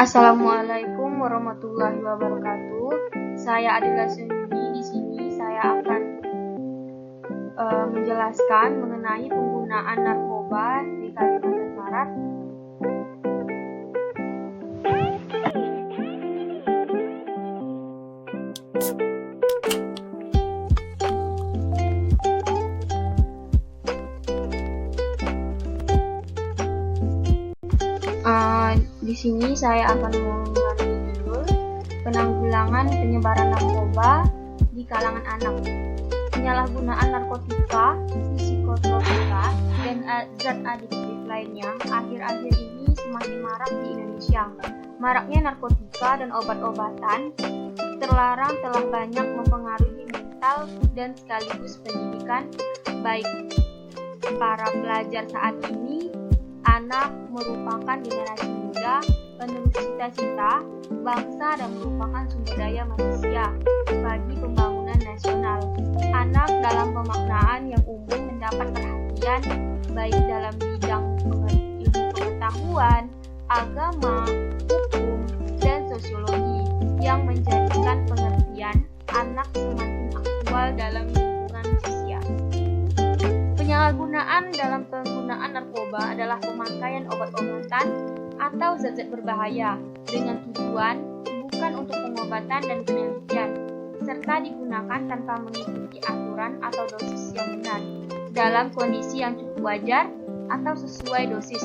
Assalamualaikum warahmatullahi wabarakatuh. Saya Adila Sendiri. Di sini saya akan menjelaskan mengenai penggunaan narkoba di Kalimantan Barat. Di sini saya akan mengambil judul penanggulangan penyebaran narkoba di kalangan anak. Penyalahgunaan narkotika, psikotropika, dan zat adiktif lainnya akhir-akhir ini semakin marak di Indonesia. Maraknya narkotika dan obat-obatan terlarang telah banyak mempengaruhi mental dan sekaligus pendidikan baik para pelajar saat ini. Anak merupakan generasi muda, penerus cita-cita bangsa dan merupakan sumber daya manusia bagi pembangunan nasional. Anak dalam pemaknaan yang umum mendapat perhatian baik dalam bidang ilmu pengetahuan, agama, hukum, dan sosiologi yang menjadikan pengertian anak semakin aktual dalam lingkungan sosial. Penyalahgunaan dalam penggunaan narkoba adalah pemakaian obat-obatan atau zat-zat berbahaya dengan tujuan bukan untuk pengobatan dan penelitian, serta digunakan tanpa mengikuti aturan atau dosis yang benar, dalam kondisi yang cukup wajar atau sesuai dosis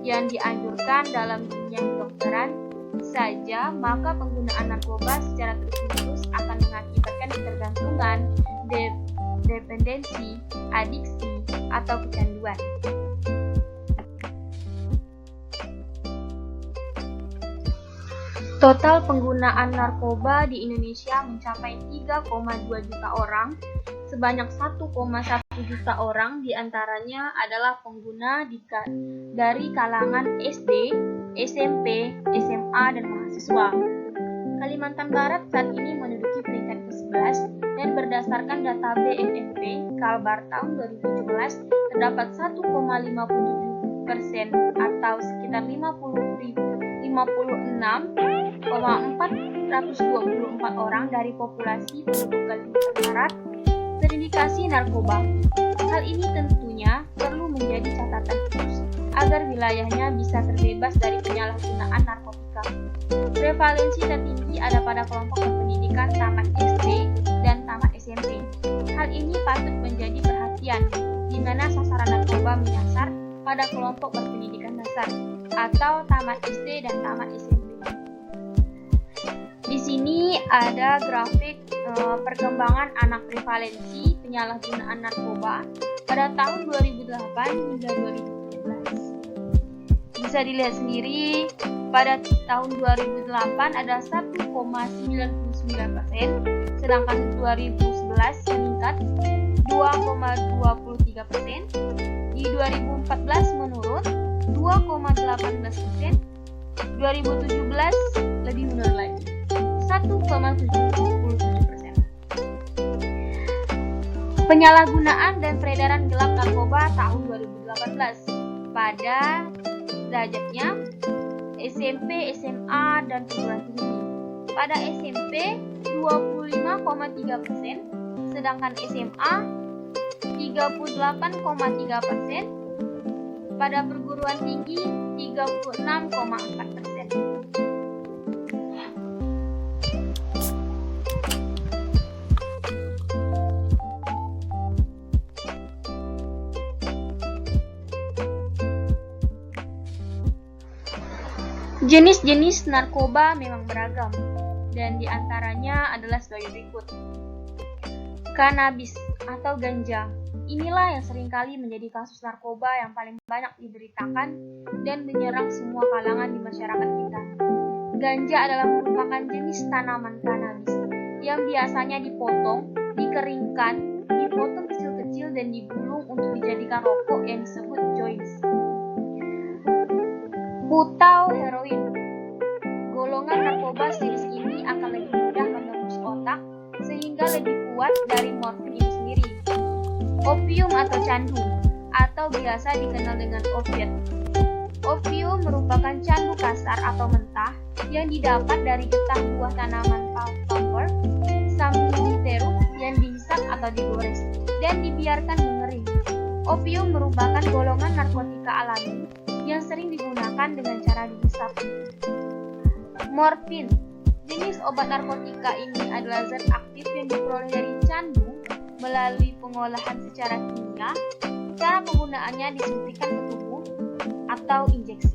yang dianjurkan dalam dunia kedokteran saja, maka penggunaan narkoba secara terus-menerus akan mengakibatkan ketergantungan, dependensi, adiksi, atau kecanduan. Total penggunaan narkoba di Indonesia mencapai 3,2 juta orang. Sebanyak 1,1 juta orang diantaranya adalah pengguna dari kalangan SD, SMP, SMA, dan mahasiswa. Kalimantan Barat saat ini menduduki peringkat ke-11 dan berdasarkan data BNPB Kalbar tahun 2017 terdapat 1,57% atau sekitar 56,424 orang dari populasi penduduk Kalimantan Barat terindikasi narkoba. Hal ini tentunya perlu menjadi catatan khusus agar wilayahnya bisa terbebas dari penyalahgunaan narkotika. Prevalensi tertinggi ada pada kelompok berpendidikan tamat SD dan tamat SMP. Hal ini patut menjadi perhatian, di mana sasaran narkoba menyasar pada kelompok berpendidikan dasar atau tamat SD dan tamat SMP. Di sini ada grafik perkembangan anak prevalensi penyalahgunaan narkoba pada tahun 2008 hingga 2017. Bisa dilihat sendiri, pada tahun 2008 ada 1,99%, sedangkan 2011 meningkat 2,23%, di 2014 menurun 2,18%, 2017 lebih menurun lagi 1,77%. Penyalahgunaan dan peredaran gelap narkoba tahun 2018 pada derajatnya SMP, SMA, dan perguruan tinggi. Pada SMP 25,3%, sedangkan SMA 38,3%, pada perguruan tinggi 36,4%. Jenis-jenis narkoba memang beragam, dan diantaranya adalah sebagai berikut. Kanabis atau ganja. Inilah yang seringkali menjadi kasus narkoba yang paling banyak diberitakan dan menyerang semua kalangan di masyarakat kita. Ganja adalah merupakan jenis tanaman kanabis yang biasanya dipotong, dikeringkan, dipotong kecil-kecil dan digulung untuk dijadikan rokok yang disebut joints. Putau heroin. Golongan narkoba sejenis ini akan lebih mudah menembus otak sehingga lebih kuat dari morfin itu sendiri. Opium atau candu, atau biasa dikenal dengan opiat. Opium merupakan candu kasar atau mentah yang didapat dari getah buah tanaman palmer Sambuterum yang dihisap atau digores dan dibiarkan mengering. Opium merupakan golongan narkotika alami yang sering digunakan dengan cara dihisap. Morfin, jenis obat narkotika ini adalah zat aktif yang diperoleh dari candu melalui pengolahan secara kimia. Cara penggunaannya disuntikkan ke tubuh atau injeksi.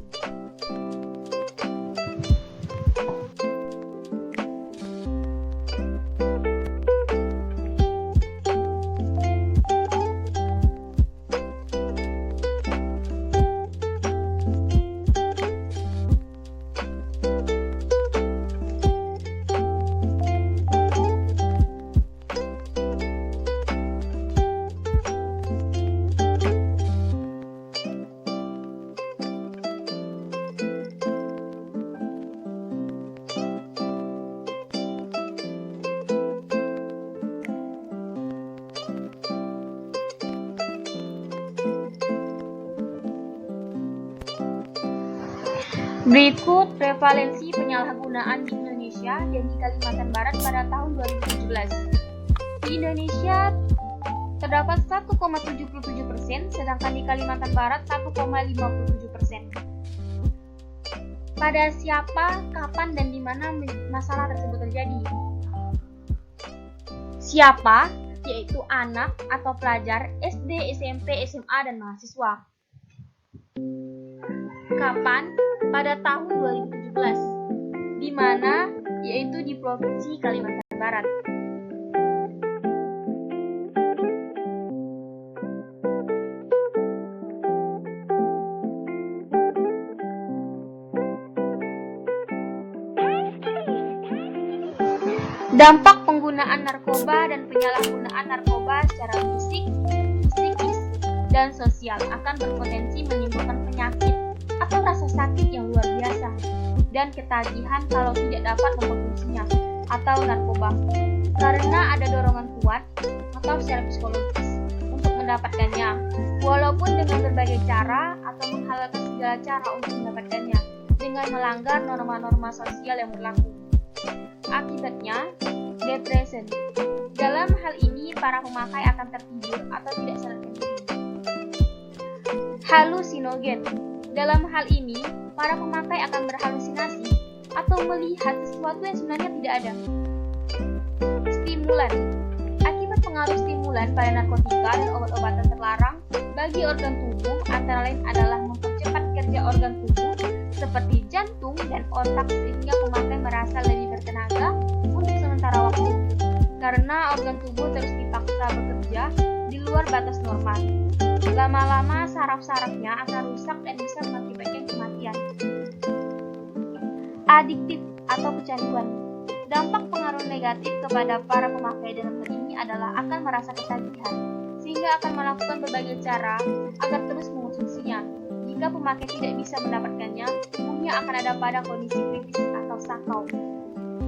Berikut prevalensi penyalahgunaan di Indonesia dan di Kalimantan Barat pada tahun 2017. Di Indonesia terdapat 1,77%, sedangkan di Kalimantan Barat 1,57%. Pada siapa, kapan, dan di mana masalah tersebut terjadi? Siapa, yaitu anak atau pelajar SD, SMP, SMA, dan mahasiswa. Kapan? Pada tahun 2017, di mana yaitu di Provinsi Kalimantan Barat. Dampak penggunaan narkoba dan penyalahgunaan narkoba secara fisik, psikis, dan sosial akan berpotensi menimbulkan penyakit atau rasa sakit yang luar biasa dan ketagihan kalau tidak dapat mengkonsumsinya atau narkoba, karena ada dorongan kuat atau secara psikologis untuk mendapatkannya, walaupun dengan berbagai cara atau menghalalkan segala cara untuk mendapatkannya dengan melanggar norma-norma sosial yang berlaku. Akibatnya, depresi. Dalam hal ini, para pemakai akan tertidur atau tidak sadarkan diri. Halusinogen. Dalam hal ini, para pemakai akan berhalusinasi atau melihat sesuatu yang sebenarnya tidak ada. Stimulan. Akibat pengaruh stimulan pada narkotika dan obat-obatan terlarang bagi organ tubuh antara lain adalah mempercepat kerja organ tubuh seperti jantung dan otak sehingga pemakai merasa lebih bertenaga untuk sementara waktu, karena organ tubuh terus dipaksa bekerja di luar batas normal. Lama-lama saraf-sarafnya akan rusak dan bisa mengakibatkan kematian. Adiktif atau kecanduan. Dampak pengaruh negatif kepada para pemakai dalam hal ini adalah akan merasa ketagihan, sehingga akan melakukan berbagai cara agar terus mengonsumsinya. Jika pemakai tidak bisa mendapatkannya, umumnya akan ada pada kondisi kritis atau sakau.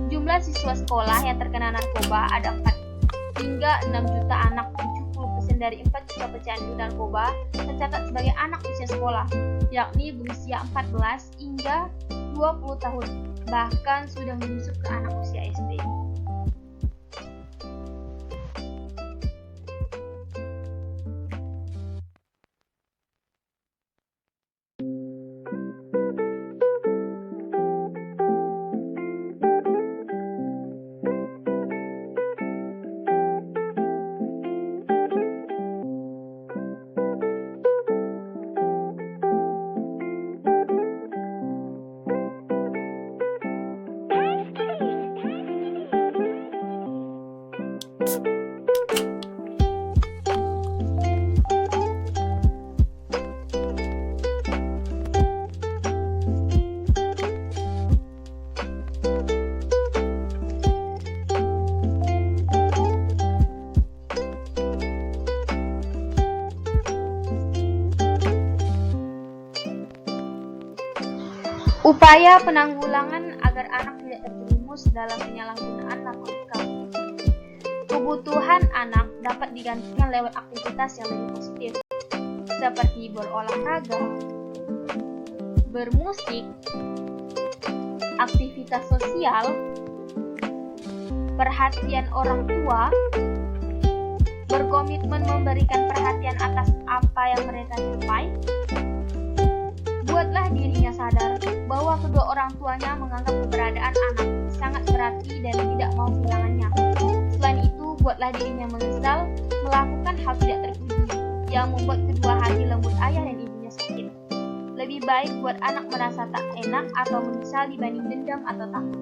Jumlah siswa sekolah yang terkena narkoba ada 4 hingga 6 juta anak. 70% dari 4 juta pecandu narkoba tercatat sebagai anak usia sekolah, yakni berusia 14 hingga 20 tahun, bahkan sudah menyusup ke anak usia SD. Upaya penanggulangan agar anak tidak terjerumus dalam penyalahgunaan narkotika. Kebutuhan anak dapat digantikan lewat aktivitas yang lebih positif, seperti berolahraga, bermusik, aktivitas sosial, perhatian orang tua, berkomitmen memberikan perhatian atas apa yang mereka capai. Buatlah dirinya sadar bahwa kedua orang tuanya menganggap keberadaan anak sangat berarti dan tidak mau kehilangannya. Selain itu, buatlah dirinya menyesal melakukan hal tidak terpuji yang membuat kedua hati lembut ayah dan ibunya sakit. Lebih baik buat anak merasa tak enak atau menyesal dibanding dendam atau takut.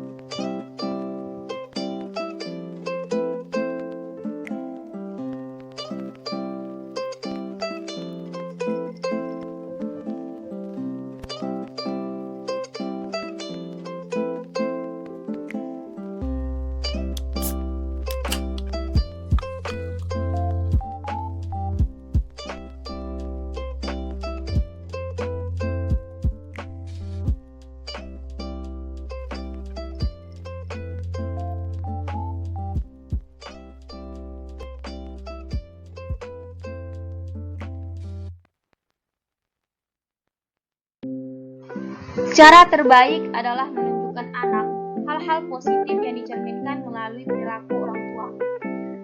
Cara terbaik adalah menunjukkan anak hal-hal positif yang dicerminkan melalui perilaku orang tua.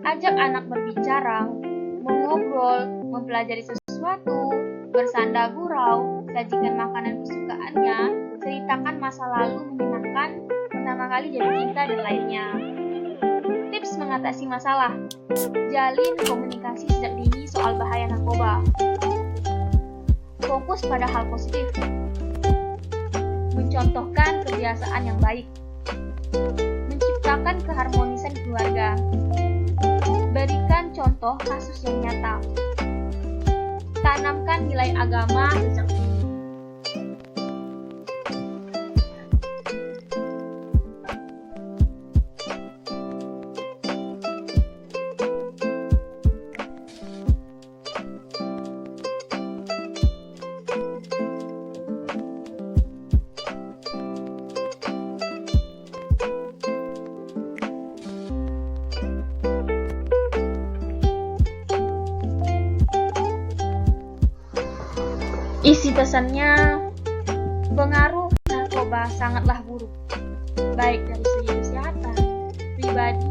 Ajak anak berbicara, mengobrol, mempelajari sesuatu, bersanda gurau, sajikan makanan kesukaannya, ceritakan masa lalu menyenangkan, pertama kali jatuh cinta dan lainnya. Tips mengatasi masalah: jalin komunikasi sejak dini soal bahaya narkoba. Fokus pada hal positif. Mencontohkan kebiasaan yang baik, menciptakan keharmonisan keluarga, berikan contoh kasus yang nyata, tanamkan nilai agama sejak dini. Isi pesannya, pengaruh narkoba sangatlah buruk, baik dari segi kesehatan, pribadi,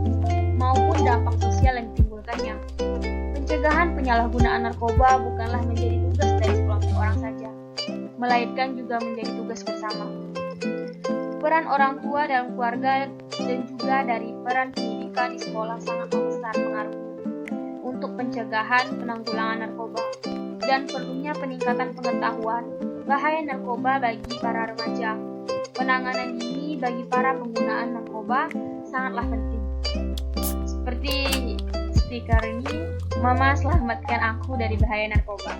maupun dampak sosial yang ditimbulkannya. Pencegahan penyalahgunaan narkoba bukanlah menjadi tugas dari sekelompok orang saja, melainkan juga menjadi tugas bersama. Peran orang tua dalam keluarga dan juga dari peran pendidikan di sekolah sangat besar pengaruhnya untuk pencegahan penanggulangan narkoba dan perlunya peningkatan pengetahuan bahaya narkoba bagi para remaja. Penanganan dini bagi para penggunaan narkoba sangatlah penting. Seperti stiker ini, Mama selamatkan aku dari bahaya narkoba.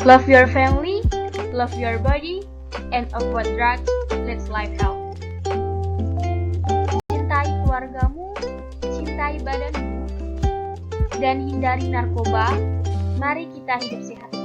Love your family, love your body, and avoid drugs. Let's life health. Cintai keluargamu, cintai badanmu, dan hindari narkoba. Mari kita hidup sehat.